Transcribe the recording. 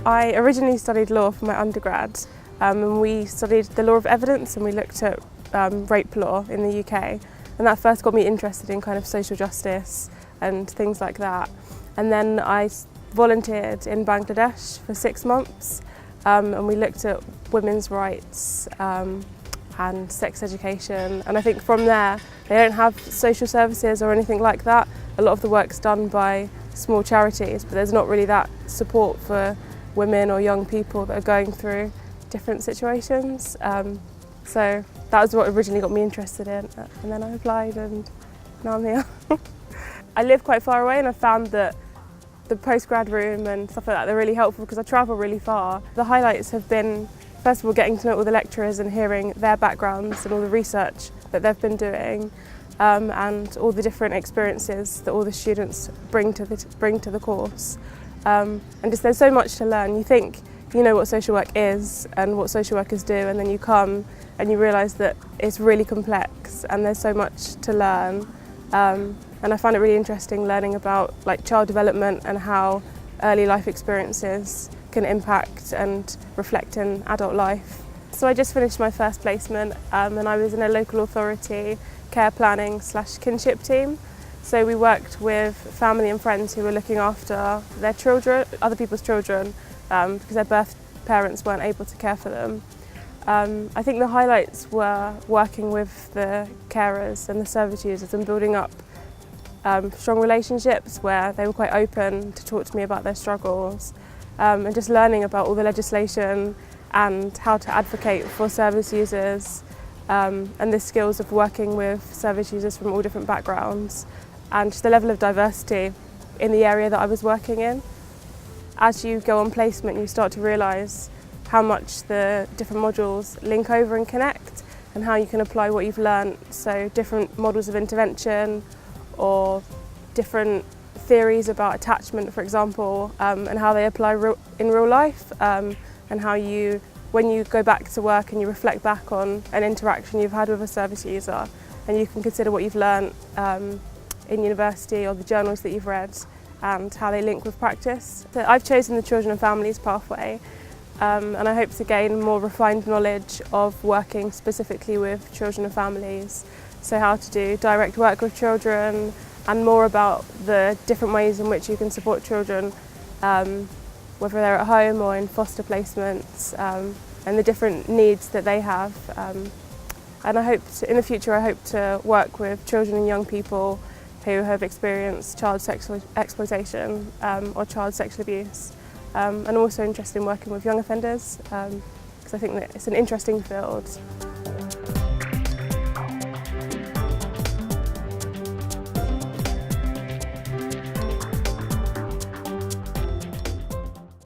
I originally studied law for my undergrad, and we studied the law of evidence, and we looked at rape law in the UK, and that first got me interested in kind of social justice and things like that. And then I volunteered in Bangladesh for 6 months, and we looked at women's rights and sex education, and I think from there they don't have social services or anything like that. A lot of the work's done by small charities, but there's not really that support for women or young people that are going through different situations. So that was what originally got me interested in, and then I applied and now I'm here. I live quite far away, and I found that the postgrad room and stuff like that, they're really helpful because I travel really far. The highlights have been, first of all, getting to know all the lecturers and hearing their backgrounds and all the research that they've been doing, and all the different experiences that all the students bring to the course. And just there's so much to learn. You think you know what social work is and what social workers do, and then you come and you realise that it's really complex and there's so much to learn. And I find it really interesting learning about child development and how early life experiences can impact and reflect in adult life. So I just finished my first placement, and I was in a local authority care planning / kinship team. So we worked with family and friends who were looking after their children, other people's children, because their birth parents weren't able to care for them. I think the highlights were working with the carers and the service users and building up strong relationships where they were quite open to talk to me about their struggles, and just learning about all the legislation and how to advocate for service users, and the skills of working with service users from all different backgrounds, and just the level of diversity in the area that I was working in. As you go on placement, you start to realise how much the different modules link over and connect, and how you can apply what you've learnt. So different models of intervention, or different theories about attachment, for example, and how they apply in real life, and how you, when you go back to work and you reflect back on an interaction you've had with a service user, and you can consider what you've learnt in university or the journals that you've read and how they link with practice. So I've chosen the Children and Families pathway, and I hope to gain more refined knowledge of working specifically with children and families. So how to do direct work with children, and more about the different ways in which you can support children, whether they're at home or in foster placements, and the different needs that they have. And I hope in the future I hope to work with children and young people who have experienced child sexual exploitation or child sexual abuse. And I'm also interested in working with young offenders, because I think that it's an interesting field.